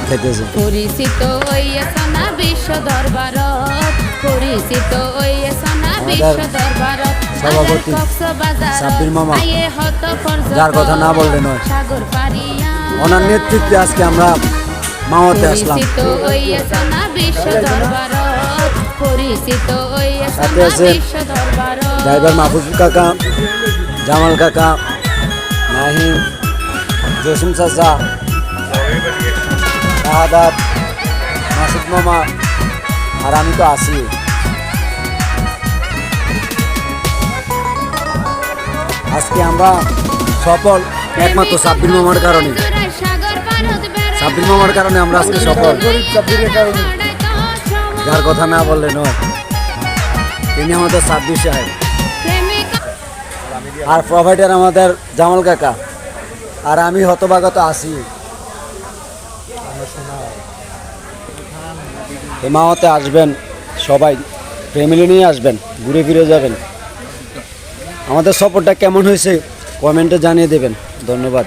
খাইতেছে। পরিচিত হইয়াছে না বিশ্ব দরবারত, পরিচিত হইয়াছে না বিশ্ব দরবারত। সভাপতি সাব্বির মামা, যার কথা না বললে নয়, সাগর পারিয়া ওনার নেতৃত্বে আজকে আমরা মাওয়াতে আসলাম। পরিচিত হইয়াছে না বিশ্ব দরবারত, পরিচিত হইয়াছে সাথে না আছে বিশ্ব দরবারত। ড্রাইভার মাহফুজ কাকা, জামাল কাকা, নাহিম, জসিম চাচা, শাহাদাত, মাসুদ মামা, আর আমি তো আছি। আজকে আমরা সফল একমাত্র সাব্বির মামার কারণে। সাব্বির মামার কারণে আমরা আজকে সফল, যার কথা না বললে নয়। তিনি আমাদের সাব্বির সাহেব, আর প্রোভাইডার আমাদের জামাল কাকা, আর আমি হতভাগত আছি। মাওয়াতে আসবেন সবাই, ফ্যামিলি নিয়ে আসবেন, ঘুরে ফিরে যাবেন। আমাদের সফরটা কেমন হয়েছে কমেন্টে জানিয়ে দেবেন। ধন্যবাদ।